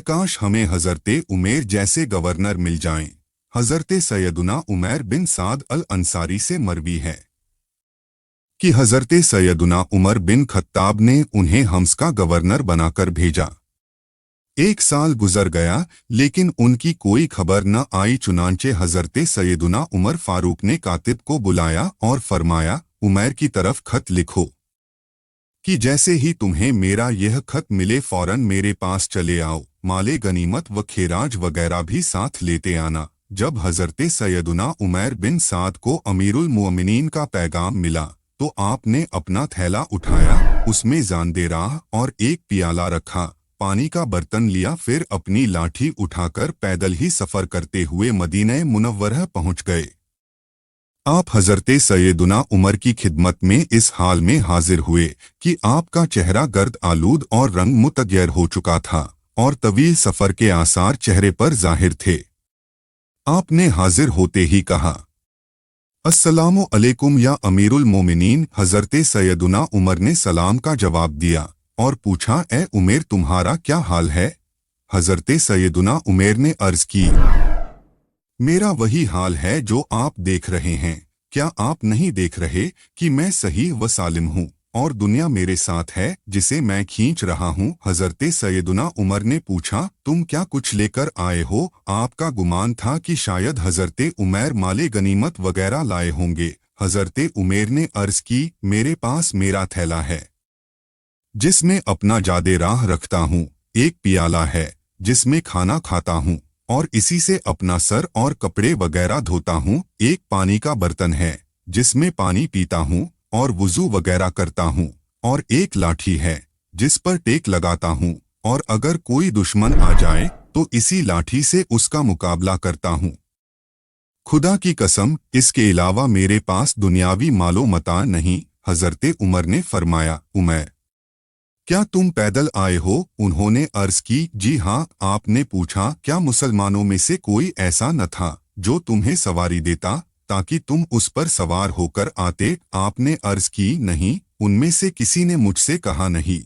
काश हमें हज़रते उमैर जैसे गवर्नर मिल जाएं। हज़रते सैयदुना उमैर बिन साद अल अंसारी से मरवी है कि हज़रते सैयदुना उमर बिन खत्ताब ने उन्हें हम्स का गवर्नर बनाकर भेजा। 1 साल गुजर गया लेकिन उनकी कोई खबर न आई। चुनांचे हज़रते सैयदुना उमर फारूक ने कातिब को बुलाया और फरमाया, उमैर की तरफ खत लिखो कि जैसे ही तुम्हें मेरा यह खत मिले फौरन मेरे पास चले आओ। माले गनीमत व खेराज वगैरह भी साथ लेते आना। जब हज़रते सैयदुना उमैर बिन साद को अमीरुल मोमिनीन का पैगाम मिला तो आपने अपना थैला उठाया, उसमें ज़ांदेराह और एक पियाला रखा, पानी का बर्तन लिया, फिर अपनी लाठी उठाकर पैदल ही सफ़र करते हुए मदीने मुनव्वरह पहुँच गए। आप हज़रते सैयदुना उमर की खिदमत में इस हाल में हाजिर हुए कि आपका चेहरा गर्द आलूद और रंग मुतगैर हो चुका था और तवील सफ़र के आसार चेहरे पर जाहिर थे। आपने हाजिर होते ही कहा, अस्सलामु अलैकुम या अमीरुल मोमिनीन। हज़रते सैयदुना उमर ने सलाम का जवाब दिया और पूछा, ए उमैर तुम्हारा क्या हाल है? हज़रते सैयदुना उमैर ने अर्ज़ की, मेरा वही हाल है जो आप देख रहे हैं। क्या आप नहीं देख रहे कि मैं सही व सालिम हूँ और दुनिया मेरे साथ है जिसे मैं खींच रहा हूँ? हज़रते सैयदुना उमर ने पूछा, तुम क्या कुछ लेकर आए हो? आपका गुमान था कि शायद हज़रते उमैर माले गनीमत वगैरह लाए होंगे। हज़रते उमैर ने अर्ज़ की, मेरे पास मेरा थैला है जिसमें अपना जादे राह रखता हूँ, एक पियाला है जिसमें खाना खाता हूँ और इसी से अपना सर और कपड़े वगैरह धोता हूँ, एक पानी का बर्तन है जिसमें पानी पीता हूँ और वुज़ू वगैरह करता हूँ, और एक लाठी है जिस पर टेक लगाता हूँ, और अगर कोई दुश्मन आ जाए तो इसी लाठी से उसका मुकाबला करता हूँ। खुदा की कसम, इसके अलावा मेरे पास दुनियावी मालो मता नहीं। हज़रते उमर ने फरमाया, उमैर क्या तुम पैदल आए हो? उन्होंने अर्ज़ की, जी हाँ। आपने पूछा, क्या मुसलमानों में से कोई ऐसा न था जो तुम्हें सवारी देता ताकि तुम उस पर सवार होकर आते? आपने अर्ज़ की, नहीं, उनमें से किसी ने मुझसे कहा नहीं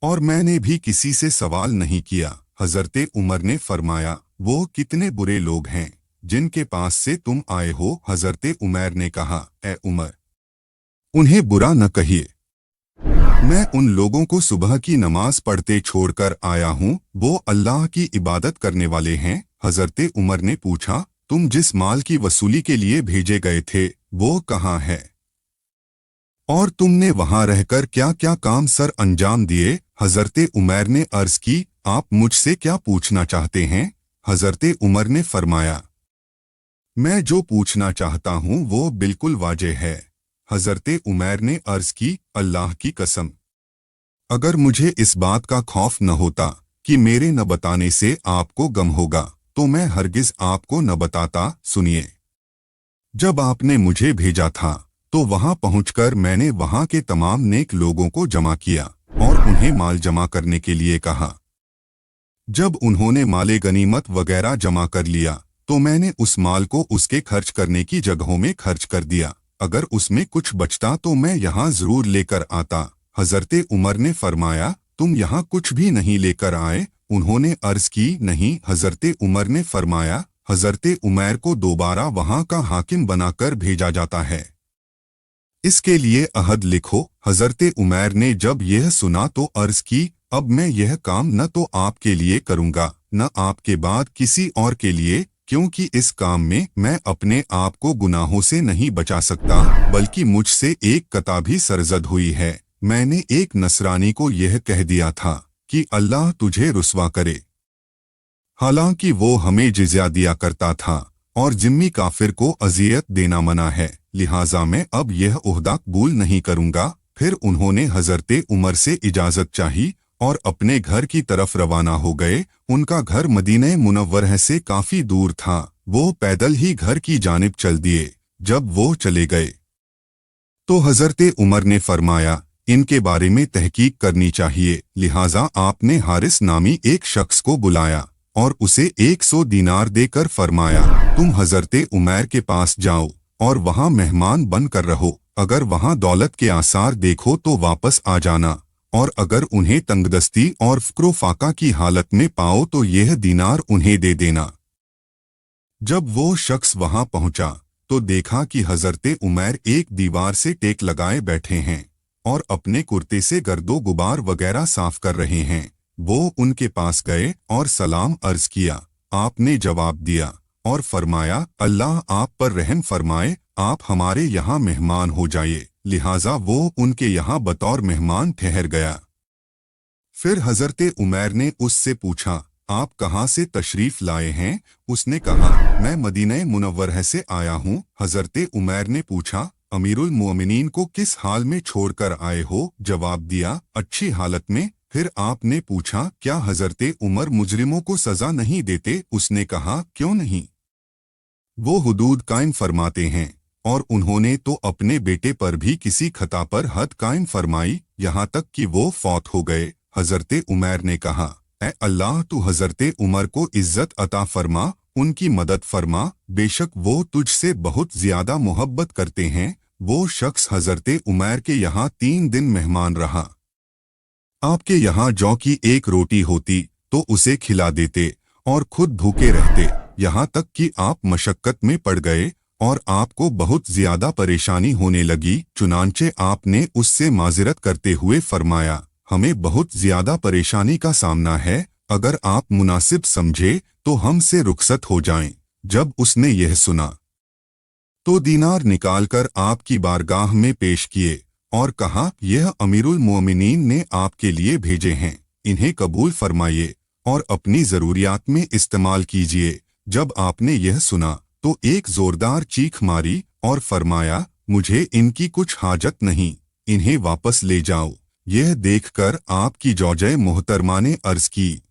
और मैंने भी किसी से सवाल नहीं किया। हज़रते उमर ने फरमाया, वो कितने बुरे लोग हैं जिनके पास से तुम आए हो? हज़रते उमैर ने कहा, ए उमर, उन्हें बुरा न कहिए, मैं उन लोगों को सुबह की नमाज पढ़ते छोड़कर आया हूँ, वो अल्लाह की इबादत करने वाले हैं। हज़रते उमर ने पूछा, तुम जिस माल की वसूली के लिए भेजे गए थे वो कहाँ है और तुमने वहाँ रहकर क्या क्या काम सर अंजाम दिए? हज़रते उमैर ने अर्ज़ की, आप मुझसे क्या पूछना चाहते हैं? हज़रते उमर ने फरमाया, मैं जो पूछना चाहता हूँ वो बिल्कुल वाज़ेह है। हज़रते उमैर ने अर्ज़ की, अल्लाह की कसम, अगर मुझे इस बात का खौफ न होता कि मेरे न बताने से आपको गम होगा तो मैं हरगिज़ आपको न बताता। सुनिए, जब आपने मुझे भेजा था तो वहां पहुंचकर मैंने वहां के तमाम नेक लोगों को जमा किया और उन्हें माल जमा करने के लिए कहा। जब उन्होंने माले गनीमत वगैरह जमा कर लिया तो मैंने उस माल को उसके खर्च करने की जगहों में खर्च कर दिया। अगर उसमें कुछ बचता तो मैं यहाँ ज़रूर लेकर आता। हज़रते उमर ने फरमाया, तुम यहाँ कुछ भी नहीं लेकर आए? उन्होंने अर्ज़ की, नहीं। हज़रते उमर ने फरमाया, हज़रते उमैर को दोबारा वहाँ का हाकिम बनाकर भेजा जाता है, इसके लिए अहद लिखो। हज़रते उमैर ने जब यह सुना तो अर्ज़ की, अब मैं यह काम न तो आपके लिए करूँगा न आपके बाद किसी और के लिए, क्योंकि इस काम में मैं अपने आप को गुनाहों से नहीं बचा सकता, बल्कि मुझसे एक कता भी सरजद हुई है। मैंने एक नसरानी को यह कह दिया था कि अल्लाह तुझे रुस्वा करे, हालांकि वो हमें जिज़्या दिया करता था और जिम्मी काफिर को अज़ियत देना मना है, लिहाजा मैं अब यह ओहदा कबूल नहीं करूँगा। फिर उन्होंने हज़रते उमर से इजाज़त चाही और अपने घर की तरफ रवाना हो गए। उनका घर मदीने मुनव्वरह से काफ़ी दूर था, वो पैदल ही घर की जानिब चल दिए। जब वो चले गए तो हज़रते उमर ने फरमाया, इनके बारे में तहकीक करनी चाहिए। लिहाजा आपने हारिस नामी एक शख्स को बुलाया और उसे 100 दीनार देकर फरमाया, तुम हज़रते उमैर के पास जाओ और वहाँ मेहमान बनकर रहो, अगर वहाँ दौलत के आसार देखो तो वापस आ जाना और अगर उन्हें तंगदस्ती और फ़क्र फाका की हालत में पाओ तो यह दीनार उन्हें दे देना। जब वो शख्स वहां पहुंचा तो देखा कि हजरते उमैर एक दीवार से टेक लगाए बैठे हैं और अपने कुर्ते से गर्दो गुबार वगैरह साफ कर रहे हैं। वो उनके पास गए और सलाम अर्ज किया। आपने जवाब दिया और फरमाया, अल्लाह आप पर रहम फरमाए, आप हमारे यहाँ मेहमान हो जाइए। लिहाजा वो उनके यहाँ बतौर मेहमान ठहर गया। फिर हजरते उमैर ने उससे पूछा, आप कहाँ से तशरीफ लाए हैं? उसने कहा, मैं मदीना मुनव्वरह से आया हूँ। हजरते उमैर ने पूछा, अमीरुल मोमिनीन को किस हाल में छोड़कर आए हो? जवाब दिया, अच्छी हालत में। फिर आपने पूछा, क्या हजरते उमर मुजरिमों को सजा नहीं देते? उसने कहा, क्यों नहीं, वो हुदूद कायम फरमाते हैं और उन्होंने तो अपने बेटे पर भी किसी खता पर हद कायम फरमाई, यहाँ तक कि वो फौत हो गए। हजरते उमैर ने कहा, ऐ अल्लाह तू हजरते उमर को इज्जत अता फरमा, उनकी मदद फरमा, बेशक वो तुझसे बहुत ज्यादा मोहब्बत करते हैं। वो शख्स हजरते उमैर के यहाँ 3 दिन मेहमान रहा। आपके यहाँ जौ की एक रोटी होती तो उसे खिला देते और खुद भूखे रहते, यहाँ तक कि आप मशक्कत में पड़ गए और आपको बहुत ज्यादा परेशानी होने लगी। चुनांचे आपने उससे माजरत करते हुए फरमाया, हमें बहुत ज्यादा परेशानी का सामना है, अगर आप मुनासिब समझे तो हमसे रुखसत हो जाएं। जब उसने यह सुना तो दीनार निकालकर आपकी बारगाह में पेश किए और कहा, यह अमीरुल मोमिनीन ने आपके लिए भेजे हैं, इन्हें कबूल फरमाइए और अपनी ज़रूरियात में इस्तेमाल कीजिए। जब आपने यह सुना तो एक जोरदार चीख मारी और फरमाया, मुझे इनकी कुछ हाजत नहीं, इन्हें वापस ले जाओ। यह देखकर आपकी जौजे मोहतरमा ने अर्ज की,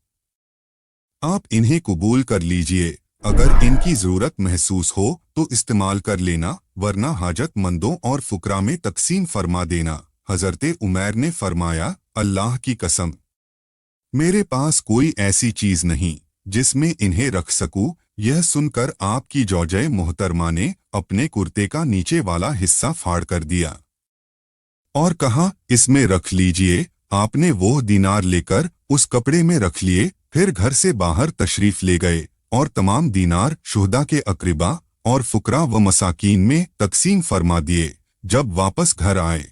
आप इन्हें कबूल कर लीजिए, अगर इनकी ज़रूरत महसूस हो तो इस्तेमाल कर लेना, वरना हाजतमंदों और फुकरा में तकसीम फरमा देना। हजरते उमैर ने फरमाया, अल्लाह की कसम, मेरे पास कोई ऐसी चीज़ नहीं जिसमें इन्हें रख सकूं। यह सुनकर आपकी जौजे मोहतरमा ने अपने कुर्ते का नीचे वाला हिस्सा फाड़ कर दिया और कहा, इसमें रख लीजिए। आपने वो दीनार लेकर उस कपड़े में रख लिए, फिर घर से बाहर तशरीफ ले गए और तमाम दीनार शुहदा के अकरिबा और फुकरा व मसाकीन में तकसीम फरमा दिए। जब वापस घर आए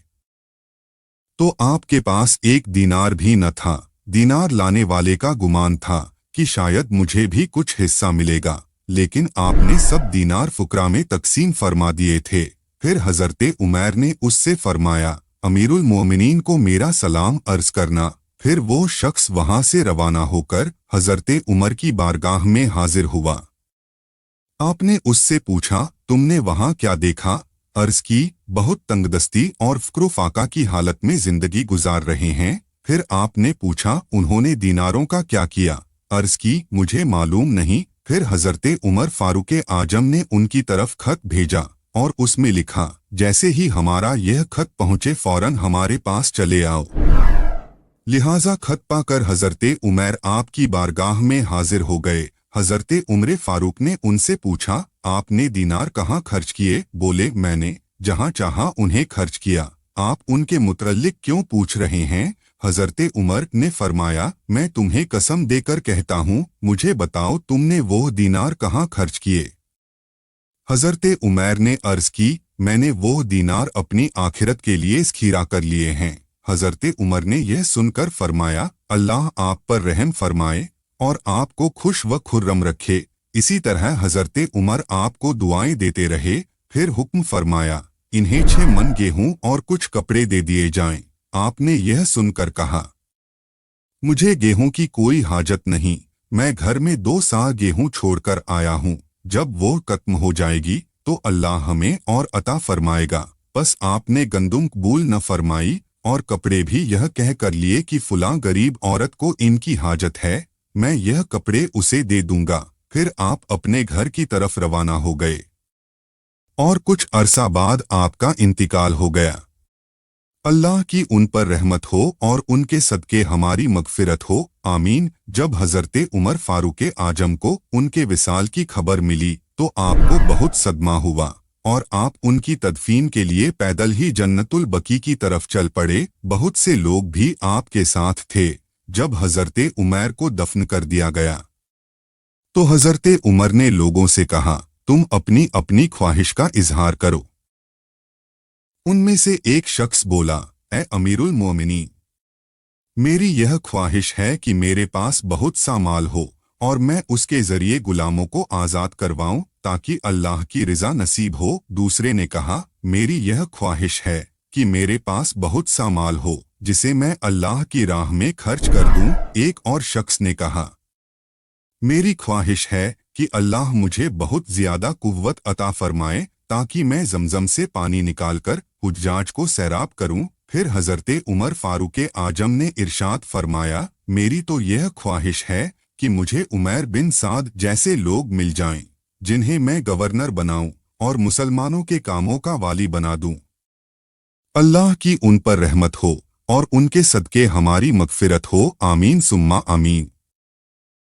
तो आपके पास एक दीनार भी न था। दीनार लाने वाले का गुमान था कि शायद मुझे भी कुछ हिस्सा मिलेगा, लेकिन आपने सब दीनार फुकरा में तकसीम फरमा दिए थे। फिर हजरते उमैर ने उससे फरमाया, अमीरुल मोमिनीन को मेरा सलाम अर्ज करना। फिर वो शख्स वहां से रवाना होकर हजरते उमर की बारगाह में हाजिर हुआ। आपने उससे पूछा, तुमने वहां क्या देखा? अर्ज की, बहुत तंगदस्ती और फ़क्र फाका की हालत में जिंदगी गुजार रहे हैं। फिर आपने पूछा, उन्होंने दीनारों का क्या किया? अर्ज की, मुझे मालूम नहीं। फिर हजरते उमर फारूक आजम ने उनकी तरफ खत भेजा और उसमें लिखा, जैसे ही हमारा यह खत पहुंचे फौरन हमारे पास चले आओ। लिहाजा खत पाकर हजरते उमैर आपकी बारगाह में हाजिर हो गए। हजरते उमर फारूक ने उनसे पूछा, आपने दीनार कहाँ खर्च किए? बोले, मैंने जहाँ चाहा उन्हें खर्च किया। आप उनके मुतल्लिक क्यों पूछ रहे हैं? हजरते उमर ने फरमाया, मैं तुम्हें कसम देकर कहता हूँ, मुझे बताओ तुमने वो दीनार कहाँ खर्च किए? हजरते उमैर ने अर्ज की, मैंने वो दीनार अपनी आखिरत के लिए ज़ख़ीरा कर लिए हैं। हजरते उमर ने यह सुनकर फरमाया, अल्लाह आप पर रहम फरमाए और आपको खुश व खुर्रम रखे। इसी तरह हजरते उमर आपको दुआएं देते रहे। फिर हुक्म फरमाया, इन्हें 6 मन गेहूं और कुछ कपड़े दे दिए जाएं। आपने यह सुनकर कहा, मुझे गेहूं की कोई हाजत नहीं, मैं घर में 2 सा गेहूं छोड़कर आया हूँ। जब वो खत्म हो जाएगी तो अल्लाह हमें और अता फरमाएगा। बस आपने गंदुम कबूल न फरमाई और कपड़े भी यह कह कर लिए कि फुलां गरीब औरत को इनकी हाजत है, मैं यह कपड़े उसे दे दूंगा। फिर आप अपने घर की तरफ रवाना हो गए और कुछ अरसा बाद आपका इंतकाल हो गया। अल्लाह की उन पर रहमत हो और उनके सदके हमारी मगफिरत हो, आमीन। जब हजरते उमर फारूक आजम को उनके विसाल की खबर मिली तो आपको बहुत सदमा हुआ اور आप उनकी तदफीन के लिए पैदल ही जन्नतुल बकी की तरफ चल पड़े। बहुत से लोग भी आपके साथ थे। जब हजरते उमैर को दफन कर दिया गया तो हजरते उमर ने लोगों से कहा, तुम अपनी अपनी ख्वाहिश का इजहार करो। उनमें से एक शख्स बोला, ए अमीरुल मोमिनीन, मेरी यह ख्वाहिश है कि मेरे पास बहुत सा माल हो और मैं उसके जरिए गुलामों को आज़ाद करवाऊं ताकि अल्लाह की रिजा नसीब हो। दूसरे ने कहा, मेरी यह ख्वाहिश है कि मेरे पास बहुत सा माल हो जिसे मैं अल्लाह की राह में खर्च कर दूं। एक और शख्स ने कहा, मेरी ख्वाहिश है कि अल्लाह मुझे बहुत ज्यादा कुव्वत अता फरमाए ताकि मैं जमजम से पानी निकालकर हुज्जाज को सैराब करूं। फिर हजरते उमर फारूक आजम ने इरशाद फरमाया, मेरी तो यह ख्वाहिश है कि मुझे उमैर बिन साद जैसे लोग मिल जाएं, जिन्हें मैं गवर्नर बनाऊं और मुसलमानों के कामों का वाली बना दूं। अल्लाह की उन पर रहमत हो और उनके सदके हमारी मगफिरत हो। आमीन सुम्मा आमीन।